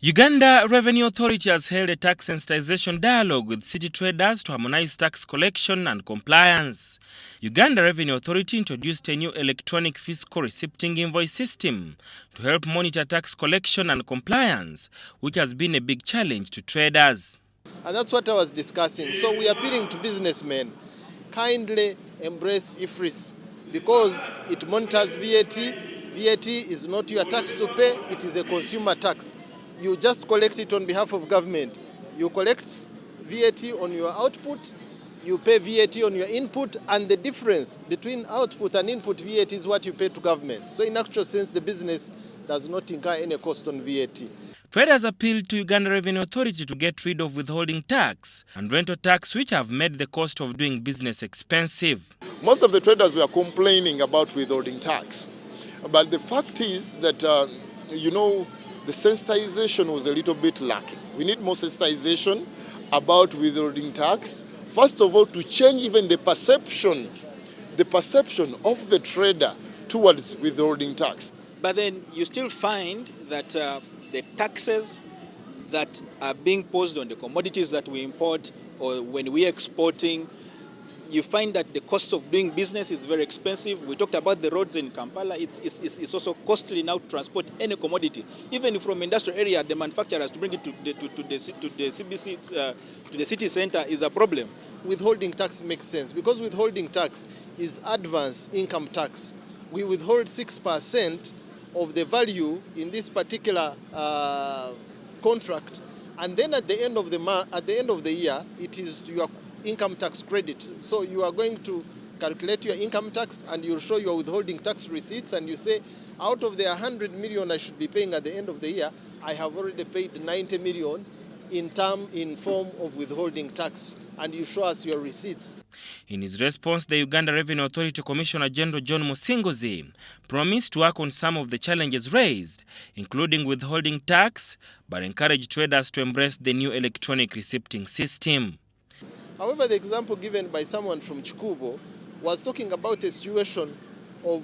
Uganda Revenue Authority has held a tax sensitization dialogue with city traders to harmonize tax collection and compliance. Uganda Revenue Authority introduced a new electronic fiscal receipting invoice system to help monitor tax collection and compliance, which has been a big challenge to traders. And that's what I was discussing. So we are appealing to businessmen, kindly embrace IFRIS because it monitors VAT. VAT is not your tax to pay, it is a consumer tax. You just collect it on behalf of government. You collect VAT on your output, you pay VAT on your input, and the difference between output and input VAT is what you pay to government. So in actual sense, the business does not incur any cost on VAT. Traders appealed to Uganda Revenue Authority to get rid of withholding tax and rental tax, which have made the cost of doing business expensive. Most of the traders were complaining about withholding tax. But the fact is that, the sensitization was a little bit lacking. We need more sensitization about withholding tax. First of all, to change even the perception of the trader towards withholding tax. But then you still find that the taxes that are being posed on the commodities that we import or when we are exporting, you find that the cost of doing business is very expensive. We talked about the roads in Kampala. It's also costly now to transport any commodity. Even from industrial area, the manufacturers to bring it to the CBC, to the city center is a problem. Withholding tax makes sense because withholding tax is advance income tax. We withhold 6% of the value in this particular contract, and then at the end of the year, it is your income tax credit. So you are going to calculate your income tax and you'll show your withholding tax receipts and you say, out of the 100 million I should be paying at the end of the year, I have already paid 90 million in form of withholding tax, and you show us your receipts. In his response, the Uganda Revenue Authority Commissioner General John Musinguzi promised to work on some of the challenges raised, including withholding tax, but encouraged traders to embrace the new electronic receipting system. However, the example given by someone from Chikubo was talking about a situation of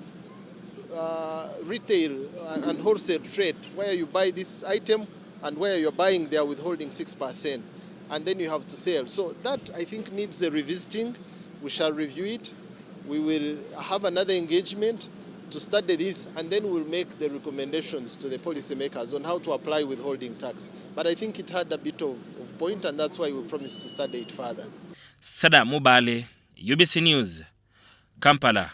retail and wholesale trade where you buy this item and where you're buying they are withholding 6% and then you have to sell. So that I think needs a revisiting. We shall review it. We will have another engagement to study this and then we'll make the recommendations to the policymakers on how to apply withholding tax. But I think it had a bit of point and that's why we promised to study it further. Sada Mubale, UBC News, Kampala.